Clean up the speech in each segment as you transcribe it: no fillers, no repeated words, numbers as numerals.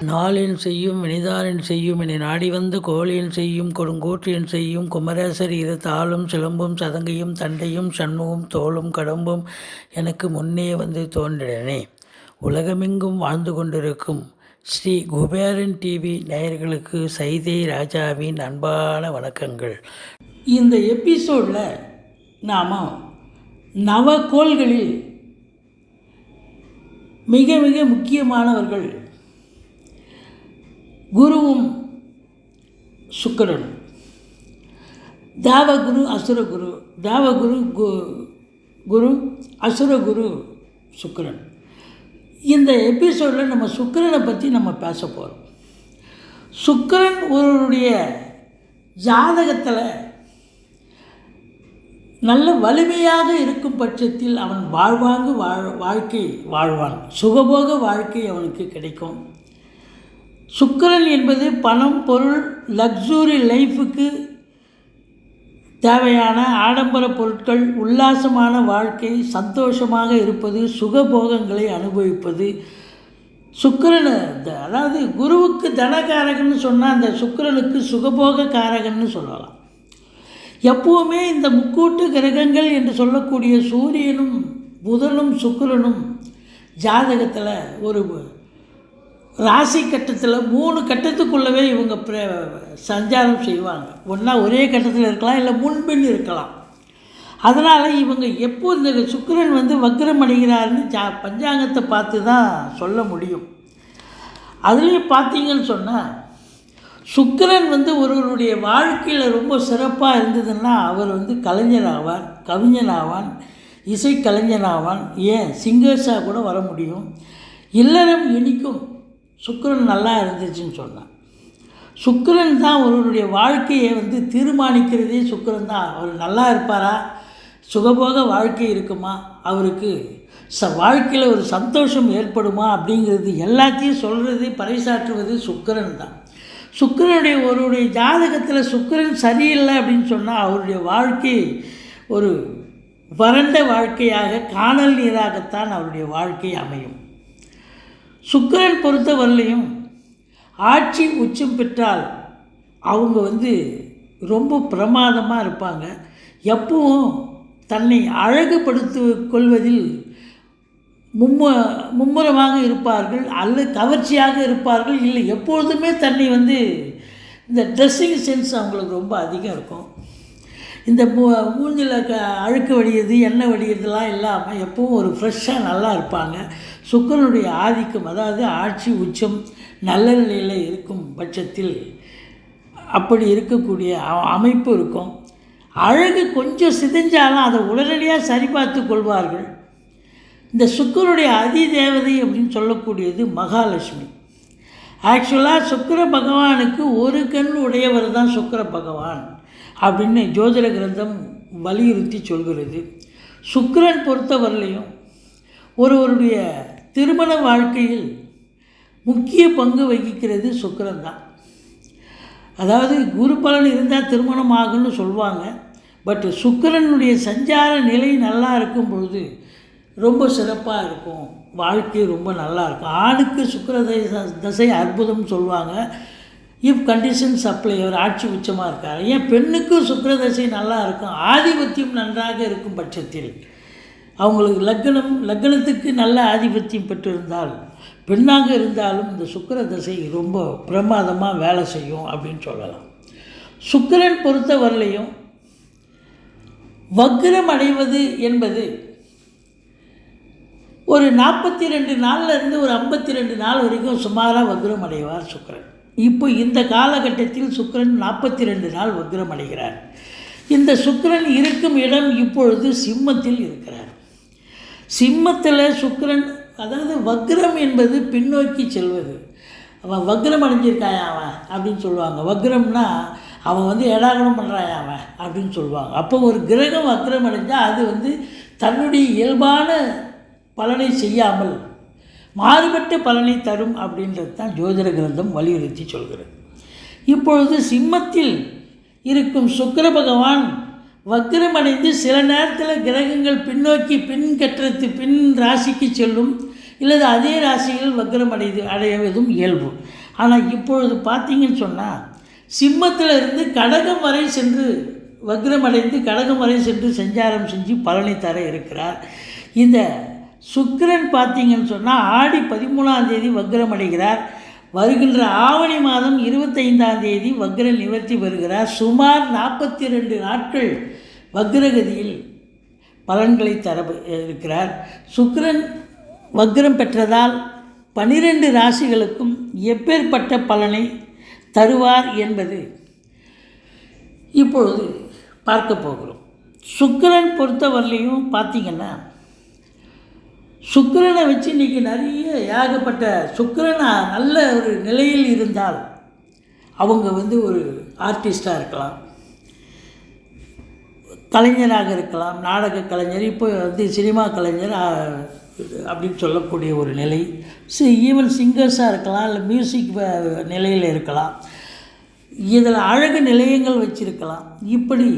நாளென் செய்யும் வினிதானென் செய்யும் என நாடி வந்த கோளென் செய்யும் கொடுங்கூற்றியன் செய்யும் குமரேசர் இது தாளும் சிலம்பும் சதங்கையும் தண்டையும் சண்முகம் தோளும் கடம்பும் எனக்கு முன்னே வந்து தோன்றினே. உலகமெங்கும் வாழ்ந்து கொண்டிருக்கும் ஸ்ரீ குபேரன் டிவி நேயர்களுக்கு சைதை ராஜாவின் அன்பான வணக்கங்கள். இந்த எபிசோடில் நாம் நவகோள்களில் மிக மிக முக்கியமானவர்கள் குருவும் சுக்கிரனும். தேவகுரு அசுரகுரு, தேவகுரு குரு, அசுரகுரு சுக்கிரன். இந்த எபிசோடில் நம்ம சுக்கிரனை பற்றி நம்ம பேச போகிறோம். சுக்கிரன் ஒருவருடைய ஜாதகத்தில் நல்ல வலிமையாக இருக்கும் பட்சத்தில் அவன் வாழ்வாங்கு வாழ்க்கை வாழ்வான், சுகபோக வாழ்க்கை அவனுக்கு கிடைக்கும். சுக்கிரன் என்பது பணம், பொருள், லக்ஸுரி லைஃபுக்கு தேவையான ஆடம்பர பொருட்கள், உல்லாசமான வாழ்க்கை, சந்தோஷமாக இருப்பது, சுகபோகங்களை அனுபவிப்பது. சுக்கிரன் அதாவது குருவுக்கு தனகாரகன்னு சொன்னால் அந்த சுக்கிரனுக்கு சுகபோக காரகன்னு சொல்லலாம். எப்போவுமே இந்த முக்கூட்டு கிரகங்கள் என்று சொல்லக்கூடிய சூரியனும் புதனும் சுக்கிரனும் ஜாதகத்தில் ஒரு ராசி கட்டத்தில் 3 கட்டத்துக்குள்ளவே இவங்க சஞ்சாரம் செய்வாங்க. ஒன்றா ஒரே கட்டத்தில் இருக்கலாம், இல்லை முன்பின் இருக்கலாம். அதனால் இவங்க எப்போ இந்த சுக்கிரன் வந்து வக்ரம் அடைகிறாருன்னு பஞ்சாங்கத்தை பார்த்து தான் சொல்ல முடியும். அதுலேயும் பார்த்தீங்கன்னு சொன்னால் சுக்கிரன் வந்து ஒருவருடைய வாழ்க்கையில் ரொம்ப சிறப்பாக இருந்ததுன்னா அவர் வந்து கலைஞனாவான், கவிஞனாவான், இசைக்கலைஞனாவான், ஏன் சிங்கர்ஸாக கூட வர முடியும். இல்லறம் இனிக்கும் சுக்கிரன் நல்லா இருந்துச்சுன்னு சொன்னான். சுக்கிரன் தான் ஒருவருடைய வாழ்க்கையை வந்து தீர்மானிக்கிறதே சுக்கிரன் தான். அவர் நல்லா இருப்பாரா, சுகபோக வாழ்க்கை இருக்குமா, அவருக்கு வாழ்க்கையில் ஒரு சந்தோஷம் ஏற்படுமா அப்படிங்கிறது எல்லாத்தையும் சொல்கிறது பறைசாற்றுவது சுக்கிரன் தான். சுக்கிரனுடைய ஒருவருடைய ஜாதகத்தில் சுக்கிரன் சரியில்லை அப்படின்னு சொன்னால் அவருடைய வாழ்க்கை ஒரு வறண்ட வாழ்க்கையாக, காணல் நீராகத்தான் அவருடைய வாழ்க்கை அமையும். சுக்கிரன் பொறுத்தவரையிலையும் ஆட்சி உச்சம் பெற்றால் அவங்க வந்து ரொம்ப பிரமாதமாக இருப்பாங்க. எப்பவும் தன்னை அழகுபடுத்தி கொள்வதில் மும்முரமாக இருப்பார்கள், அல்லது கவர்ச்சியாக இருப்பார்கள். இல்லை எப்பொழுதுமே தன்னை வந்து இந்த ட்ரெஸ்ஸிங் சென்ஸ் அவங்களுக்கு ரொம்ப அதிகம் இருக்கும். இந்த மூஞ்சில் அழுக்கு வடிகிறது, எண்ணெய் வடிகிறதுலாம் இல்லாமல் எப்பவும் ஒரு ஃப்ரெஷ்ஷாக நல்லா இருப்பாங்க. சுக்கிரனுடைய ஆதிக்கம், அதாவது ஆட்சி உச்சம் நல்ல நிலையில் இருக்கும் பட்சத்தில் அப்படி இருக்கக்கூடிய அமைப்பு இருக்கும். அழகு கொஞ்சம் சிதைஞ்சாலும் அதை உடனடியாக சரிபார்த்து கொள்வார்கள். இந்த சுக்கிரனுடைய அதிதேவதை அப்படின்னு சொல்லக்கூடியது மகாலட்சுமி. ஆக்சுவலாக சுக்கிர பகவானுக்கு ஒரு கண் உடையவர் தான் சுக்கிர பகவான் அப்படின்னு ஜோதிட கிரந்தம் வலியுறுத்தி சொல்கிறது. சுக்கிரன் பொறுத்தவரையிலையும் ஒருவருடைய திருமண வாழ்க்கையில் முக்கிய பங்கு வகிக்கிறது சுக்கிரன் தான். அதாவது குரு பலன் இருந்தால் திருமணம் ஆகும்னு சொல்லுவாங்க. பட் சுக்கிரனுடைய சஞ்சார நிலை நல்லா இருக்கும் பொழுது ரொம்ப சிறப்பாக இருக்கும், வாழ்க்கை ரொம்ப நல்லாயிருக்கும். ஆணுக்கு சுக்கிர தசை அற்புதம் சொல்லுவாங்க. இஃப் கண்டிஷன் சப்ளை, அவர் ஆட்சி உச்சமாக இருக்கார். ஏன் பெண்ணுக்கும் சுக்கிரதசை நல்லா இருக்கும், ஆதிபத்தியம் நன்றாக இருக்கும் பட்சத்தில் அவங்களுக்கு லக்னத்துக்கு நல்ல ஆதிபத்தியம் பெற்றிருந்தால் பெண்ணாக இருந்தாலும் இந்த சுக்கிரதசை ரொம்ப பிரமாதமாக வேலை செய்யும் அப்படின்னு சொல்லலாம். சுக்கிரன் பொறுத்தவரையிலையும் வக்ரம் அடைவது என்பது ஒரு 42 நாள்லேருந்து ஒரு 52 நாள் வரைக்கும் சுமாராக வக்ரம் அடைவார் சுக்கிரன். இப்போ இந்த காலகட்டத்தில் சுக்கிரன் 42 நாள் வக்ரம் அடைகிறார். இந்த சுக்கிரன் இருக்கும் இடம் இப்பொழுது சிம்மத்தில் இருக்கிறார். சிம்மத்தில் சுக்கிரன், அதாவது வக்ரம் என்பது பின்னோக்கி செல்வது. அவன் வக்ரம் அடைஞ்சிருக்காயா அவன் அப்படின்னு சொல்லுவாங்க. வக்ரம்னா அவன் வந்து ஏடாகடம் பண்ணுறாயா அவன் அப்படின்னு சொல்லுவாங்க. அப்போ ஒரு கிரகம் வக்ரம் அடைஞ்சால் அது வந்து தன்னுடைய இயல்பான பலனை செய்யாமல் மாறுபட்ட பலனை தரும் அப்படின்றது தான் ஜோதிட கிரந்தம் வலியுறுத்தி சொல்கிறது. இப்பொழுது சிம்மத்தில் இருக்கும் சுக்கிர பகவான் வக்ரமடைந்து சில நேரத்தில் கிரகங்கள் பின்னோக்கி பின் ராசிக்கு செல்லும், இல்லது அதே ராசிகள் அடைவதும் இயல்பு. ஆனால் இப்பொழுது பார்த்தீங்கன்னு சொன்னால் சிம்மத்தில் இருந்து கடகம் வரை சென்று வக்ரமடைந்து கடகம் வரை சென்று சஞ்சாரம் செஞ்சு பலனை தர இருக்கிறார். இந்த சுக்கிரன் பார்த்தீங்கன்னு சொன்னால் ஆடி 13ஆம் தேதி வக்ரமடைகிறார். வருகின்ற ஆவணி மாதம் 25ஆம் தேதி வக்ர நிவர்த்தி வருகிறார். சுமார் 42 நாட்கள் வக்ரகதியில் பலன்களை தர இருக்கிறார். சுக்கிரன் வக்ரம் பெற்றதால் 12 ராசிகளுக்கும் எப்பேற்பட்ட பலனை தருவார் என்பது இப்பொழுது பார்க்க போகிறோம். சுக்கிரன் பொறுத்தவரையிலையும் பார்த்திங்கன்னா சுக்கிரனை வச்சு இன்றைக்கி நிறைய ஏகப்பட்ட சுக்கிரன் நல்ல ஒரு நிலையில் இருந்தால் அவங்க ஒரு ஆர்டிஸ்டாக இருக்கலாம், கலைஞராக இருக்கலாம், நாடக கலைஞர், இப்போ சினிமா கலைஞர் அப்படின்னு சொல்லக்கூடிய ஒரு நிலை, ஈவன் சிங்கர்ஸாக இருக்கலாம், இல்லை மியூசிக் நிலையில் இருக்கலாம், இதில் அழகு நிலையங்கள் வச்சிருக்கலாம். இப்படி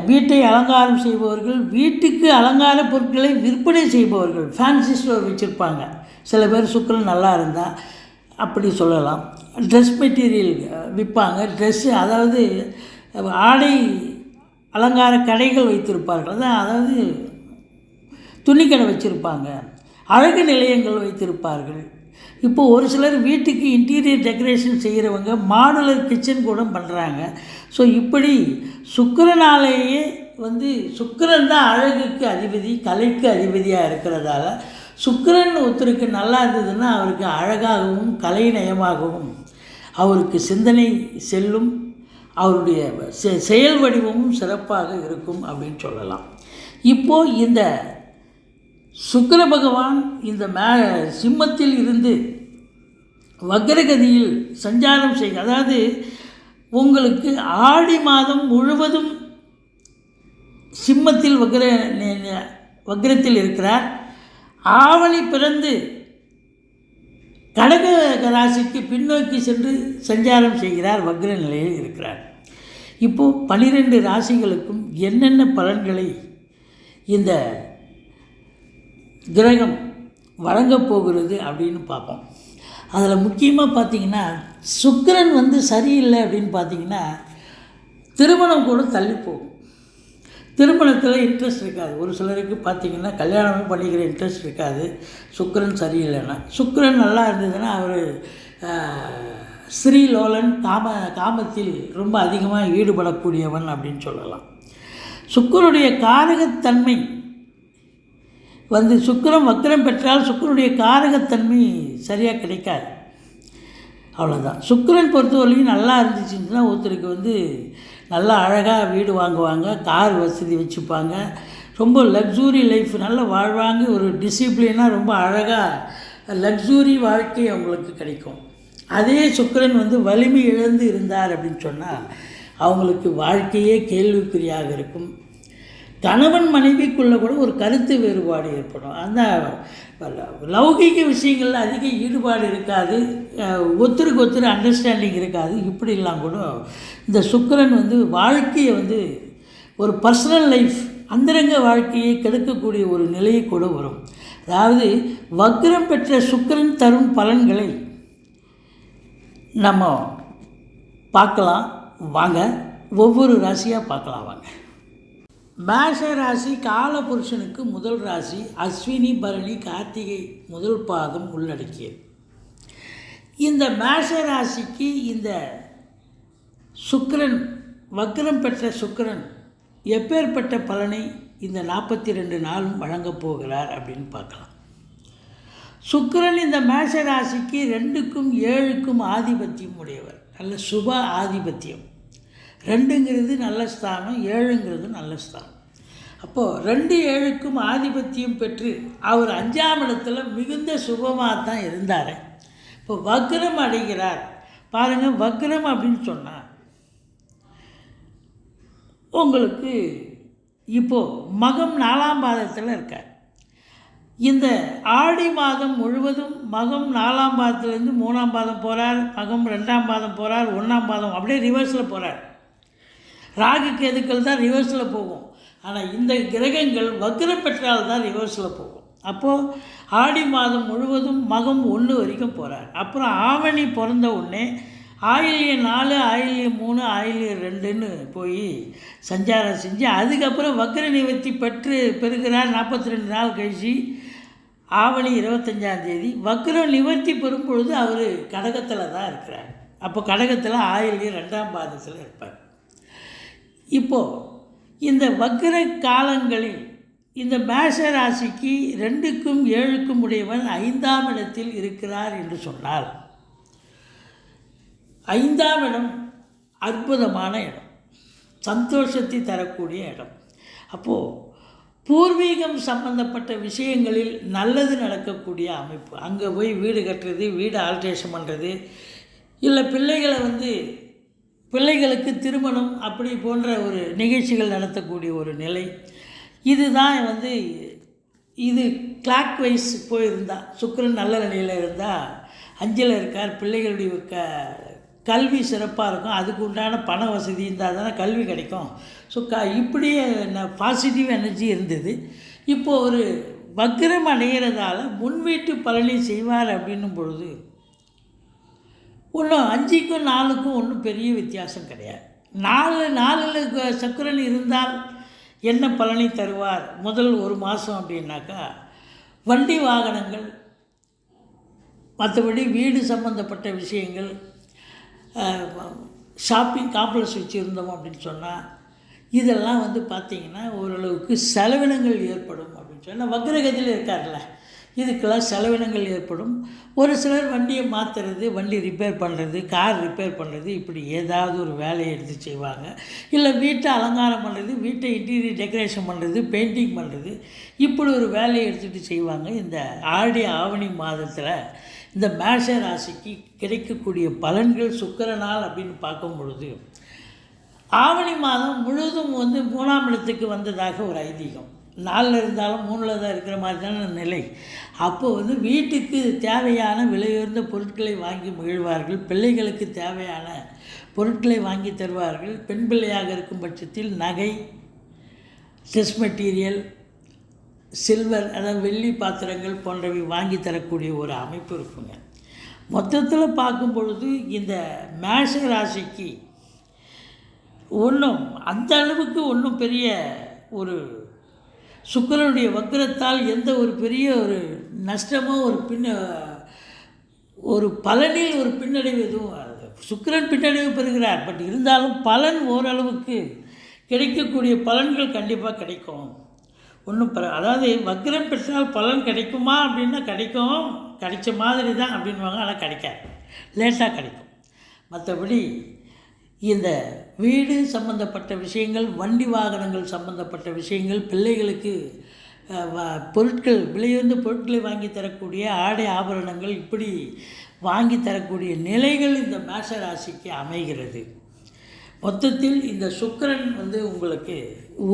வீட்டை அலங்காரம் செய்பவர்கள், வீட்டுக்கு அலங்கார பொருட்களை விற்பனை செய்பவர்கள், ஃபேன்சி ஸ்டோர் வச்சுருப்பாங்க. சில பேர் சுக்கிரன் நல்லா இருந்தால் அப்படி சொல்லலாம். ட்ரெஸ் மெட்டீரியல் விற்பாங்க, ட்ரெஸ்ஸு, அதாவது ஆடை அலங்கார கடைகள் வைத்திருப்பார்கள். அதாவது துணிக்கடை வச்சுருப்பாங்க, அழகு நிலையங்கள் வைத்திருப்பார்கள். இப்போது ஒரு சிலர் வீட்டுக்கு இன்டீரியர் டெக்கரேஷன் செய்கிறவங்க மாடுலர் கிச்சன் கூட பண்ணுறாங்க. ஸோ இப்படி சுக்கிரனாலேயே சுக்கிரன் தான் அழகுக்கு அதிபதி, கலைக்கு அதிபதியாக இருக்கிறதால சுக்கிரன் ஒருத்தருக்கு நல்லா இருந்ததுன்னா அவருக்கு அழகாகவும் கலை நயமாகவும் அவருக்கு சிந்தனை செல்லும், அவருடைய செயல் வடிவமும் சிறப்பாக இருக்கும் அப்படின்னு சொல்லலாம். இப்போது இந்த சுக்கிர பகவான் இந்த சிம்மத்தில் இருந்து வக்ரகதியில் சஞ்சாரம் செய்ய, அதாவது உங்களுக்கு ஆடி மாதம் முழுவதும் சிம்மத்தில் வக்ரத்தில் இருக்கிறார். ஆவணி பிறந்து கடக ராசிக்கு பின்னோக்கி சென்று சஞ்சாரம் செய்கிறார், வக்ர நிலையில் இருக்கிறார். இப்போது 12 ராசிகளுக்கும் என்னென்ன பலன்களை இந்த கிரகம் வழங்கப் போகிறது அப்படின்னு பார்ப்போம். அதில் முக்கியமாக பார்த்திங்கன்னா சுக்கிரன் சரியில்லை அப்படின்னு பார்த்திங்கன்னா திருமணம் கூட தள்ளி போகும். திருமணத்தில் இன்ட்ரெஸ்ட் இருக்காது. ஒரு சிலருக்கு பார்த்திங்கன்னா கல்யாணமே பண்ணிக்கிற இன்ட்ரெஸ்ட் இருக்காது சுக்கிரன் சரியில்லைன்னா. சுக்கிரன் நல்லா இருந்ததுன்னா அவர் ஸ்ரீலோலன், காமத்தில் ரொம்ப அதிகமாக ஈடுபடக்கூடியவன் அப்படின்னு சொல்லலாம். சுக்கிரனுடைய காரகத்தன்மை சுக்கிரம் வக்ரம் பெற்றால் சுக்கிரனுடைய காரகத்தன்மை சரியாக கிடைக்காது, அவ்வளோதான். சுக்கிரன் பொறுத்தவரையும் நல்லா இருந்துச்சுன்னா ஒருத்தருக்கு நல்லா அழகாக வீடு வாங்குவாங்க, கார் வசதி வச்சுப்பாங்க, ரொம்ப லக்ஸூரி லைஃப் நல்லா வாழ்வாங்க, ஒரு டிசிப்ளினாக ரொம்ப அழகாக லக்ஸூரி வாழ்க்கை அவங்களுக்கு கிடைக்கும். அதே சுக்கிரன் வலிமை இழந்து இருந்தார் அப்படின்னு சொன்னால் அவங்களுக்கு வாழ்க்கையே கேள்விக்குறியாக இருக்கும். கணவன் மனைவிக்குள்ளே கூட ஒரு கருத்து வேறுபாடு ஏற்படும். அந்த லௌகிக விஷயங்களில் அதிக ஈடுபாடு இருக்காது, ஒருத்தருக்கு ஒருத்தர் அண்டர்ஸ்டாண்டிங் இருக்காது. இப்படிலாம் கூட இந்த சுக்கிரன் வாழ்க்கையை ஒரு பர்சனல் லைஃப், அந்தரங்க வாழ்க்கையை கெடுக்கக்கூடிய ஒரு நிலையை கூட வரும். அதாவது வக்ரம் பெற்ற சுக்கிரன் தரும் பலன்களை நம்ம பார்க்கலாம் வாங்க. ஒவ்வொரு ராசியாக பார்க்கலாம் வாங்க. மேஷ ராசி காலபுருஷனுக்கு முதல் ராசி, அஸ்வினி பரணி கார்த்திகை முதல் பாதம் உள்ளடக்கியது. இந்த மேஷ ராசிக்கு இந்த சுக்கிரன் வக்ரம் பெற்ற சுக்கிரன் எப்பேற்பட்ட பலனை இந்த 42 நாளும் வழங்கப் போகிறார் அப்படின்னு பார்க்கலாம். சுக்கிரன் இந்த மேஷ ராசிக்கு 2க்கும் 7க்கும் ஆதிபத்தியம் உடையவர், நல்ல சுப ஆதிபத்தியம். 2ங்கிறது நல்ல ஸ்தானம், 7ங்கிறது நல்ல ஸ்தானம். அப்போது 2, 7க்கும் ஆதிபத்தியம் பெற்று அவர் 5ஆம் இடத்துல மிகுந்த சுபமாக தான் இருந்தார். இப்போ வக்ரம் அடைகிறார் பாருங்கள். வக்ரம் அப்படின்னு சொன்னால் உங்களுக்கு இப்போது மகம் 4ஆம் பாதத்தில் இருக்கார். இந்த ஆடி மாதம் முழுவதும் மகம் 4ஆம் பாதத்துலேருந்து 3ஆம் பாதம் போகிறார், மகம் 2ஆம் பாதம் போகிறார், 1ஆம் பாதம் அப்படியே ரிவர்ஸில் போகிறார். ராகு கேதுக்கள் தான் ரிவர்ஸில் போகும். ஆனால் இந்த கிரகங்கள் வக்ரம் பெற்றால் தான் ரிவர்ஸில் போகும். அப்போது ஆடி மாதம் முழுவதும் மகம் 1 வரைக்கும் போகிறார். அப்புறம் ஆவணி பிறந்த உடனே ஆயில்யம் 4, ஆயில்யம் 3, ஆயில்யம் 2ன்னு போய் சஞ்சாரம் செஞ்சு அதுக்கப்புறம் வக்ர நிவர்த்தி பெறுகிறார். 42 நாள் கழிச்சு ஆவணி 25ஆம் தேதி வக்ரம் நிவர்த்தி பெறும் பொழுது அவர் கடகத்தில் தான் இருக்கிறார். அப்போ கடகத்தில் ஆயில்யம் 2ஆம் பாதத்தில் இருப்பார். இப்போது இந்த வக்ர காலங்களில் இந்த மேஷ ராசிக்கு 2க்கும் 7க்கும் உடையவன் 5ஆம் இடத்தில் இருக்கிறார் என்று சொன்னார். 5ஆம் இடம் அற்புதமான இடம், சந்தோஷத்தை தரக்கூடிய இடம். அப்போது பூர்வீகம் சம்பந்தப்பட்ட விஷயங்களில் நல்லது நடக்கக்கூடிய அமைப்பு. அங்கே போய் வீடு கட்டுறது, வீடு ஆல்ட்ரேஷன் பண்ணுறது, இல்லை பிள்ளைகளுக்கு திருமணம் அப்படி போன்ற ஒரு நிகழ்ச்சிகள் நடத்தக்கூடிய ஒரு நிலை. இதுதான் இது கிளாக் வைஸ் போயிருந்தால் சுக்கிரன் நல்ல நிலையில் இருந்தால் 5ல் இருக்கார், பிள்ளைகளுடைய கல்வி சிறப்பாக இருக்கும், அதுக்கு உண்டான பண வசதி இருந்தால் தானே கல்வி கிடைக்கும். ஸோ இப்படியே பாசிட்டிவ் எனர்ஜி இருந்தது. இப்போது ஒரு வக்ரம் அடைகிறதால முன்வீட்டு பலனை செய்வார் அப்படின்னும் பொழுது ஒன்றும் 5க்கும் 4க்கும் ஒன்றும் பெரிய வித்தியாசம் கிடையாது. 4 சுக்கிரன் இருந்தால் என்ன பலனை தருவார் முதல் 1 மாதம் அப்படின்னாக்கா, வண்டி வாகனங்கள், மற்றபடி வீடு சம்பந்தப்பட்ட விஷயங்கள், ஷாப்பிங் காம்ப்ளெக்ஸ் வச்சுருந்தோம் அப்படின்னு சொன்னால் இதெல்லாம் பார்த்திங்கன்னா ஓரளவுக்கு செலவினங்கள் ஏற்படும் அப்படின்னு சொன்னால் வக்ரகதியில் இருக்கார்ல, இதுக்கெல்லாம் செலவினங்கள் ஏற்படும். ஒரு சிலர் வண்டியை மாற்றுறது, வண்டி ரிப்பேர் பண்ணுறது, கார் ரிப்பேர் பண்ணுறது, இப்படி ஏதாவது ஒரு வேலையை எடுத்து செய்வாங்க. இல்லை வீட்டை அலங்காரம் பண்ணுறது, வீட்டை இன்டீரியர் டெக்கரேஷன் பண்ணுறது, பெயிண்டிங் பண்ணுறது, இப்படி ஒரு வேலையை எடுத்துகிட்டு செய்வாங்க. இந்த ஆடி ஆவணி மாதத்தில் இந்த மேஷ ராசிக்கு கிடைக்கக்கூடிய பலன்கள் சுக்கிரனால் அப்படின்னு பார்க்கும் பொழுது ஆவணி மாதம் முழுவதும் 3ஆம் இடத்துக்கு வந்ததாக ஒரு ஐதீகம். 4 இருந்தாலும் 3ல் தான் இருக்கிற மாதிரி தான நிலை. அப்போது வீட்டுக்கு தேவையான விலையுயர்ந்த பொருட்களை வாங்கி மகிழ்வார்கள், பிள்ளைகளுக்கு தேவையான பொருட்களை வாங்கி தருவார்கள். பெண் பிள்ளையாக இருக்கும் பட்சத்தில் நகை, ட்ரெஸ் மெட்டீரியல், சில்வர், அதாவது வெள்ளி பாத்திரங்கள் போன்றவை வாங்கி தரக்கூடிய ஒரு அமைப்பு இருக்குங்க. மொத்தத்தில் பார்க்கும் பொழுது இந்த மேஷ ராசிக்கு ஒன்றும் அந்த அளவுக்கு ஒன்றும் பெரிய ஒரு சுக்கிரனுடைய வக்ரத்தால் எந்த ஒரு பெரிய ஒரு நஷ்டமோ ஒரு பலனில் ஒரு பின்னடைவு எதுவும் சுக்கிரன் பின்னடைவு பெறுகிறார். பட் இருந்தாலும் பலன் ஓரளவுக்கு கிடைக்கக்கூடிய பலன்கள் கண்டிப்பாக கிடைக்கும். அதாவது வக்ரம் பெற்றால் பலன் கிடைக்குமா அப்படின்னா கிடைக்கும், கிடைச்ச மாதிரி தான் அப்படின்வாங்க. ஆனால் கிடைக்காது, லேட்டாக கிடைக்கும். மற்றபடி இந்த வீடு சம்பந்தப்பட்ட விஷயங்கள், வண்டி வாகனங்கள் சம்பந்தப்பட்ட விஷயங்கள், பிள்ளைகளுக்கு பொருட்கள், விலையுயர்ந்த பொருட்களை வாங்கி தரக்கூடிய ஆடை ஆபரணங்கள், இப்படி வாங்கி தரக்கூடிய நிலைகள் இந்த மேஷ ராசிக்கு அமைகிறது. மொத்தத்தில் இந்த சுக்கிரன் உங்களுக்கு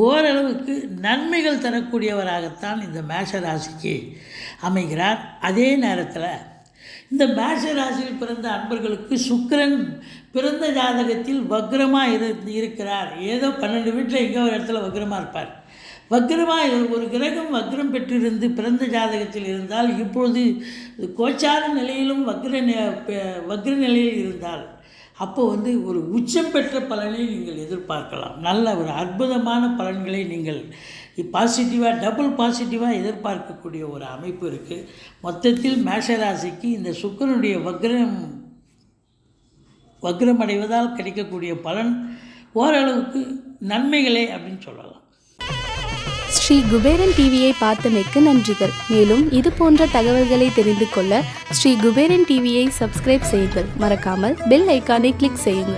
ஓரளவுக்கு நன்மைகள் தரக்கூடியவராகத்தான் இந்த மேஷ ராசிக்கு அமைகிறார். அதே நேரத்தில் இந்த மேஷ ராசியில் பிறந்த அன்பர்களுக்கு சுக்கிரன் பிறந்த ஜாதகத்தில் வக்ரமாக இருக்கிறார். ஏதோ 12 வீட்டில் எங்கே ஒரு இடத்துல வக்ரமாக இருப்பார். வக்ரமாக ஒரு கிரகம் வக்ரம் பெற்றிருந்து பிறந்த ஜாதகத்தில் இருந்தால், இப்பொழுது கோச்சார நிலையிலும் வக்ர நிலையில் இருந்தால், அப்போது ஒரு உச்சம் பெற்ற பலனை நீங்கள் எதிர்பார்க்கலாம். நல்ல ஒரு அற்புதமான பலன்களை நீங்கள் பாசிட்டிவாக, டபுள் பாசிட்டிவாக எதிர்பார்க்கக்கூடிய ஒரு அமைப்பு இருக்குது. மொத்தத்தில் மேஷராசிக்கு இந்த சுக்கிரனுடைய வக்ரமடைவதால் கிடைக்கக்கூடிய பலன் ஓரளவுக்கு நன்மைகளே அப்படின்னு சொல்லலாம். ஸ்ரீ குபேரன் டிவியை பார்த்தமைக்கு நன்றிகள். மேலும் இது போன்ற தகவல்களை தெரிந்து கொள்ள ஸ்ரீ குபேரன் டிவியை சப்ஸ்கிரைப் செய்யுங்கள். மறக்காமல் பெல் ஐக்கானை கிளிக் செய்யுங்கள்.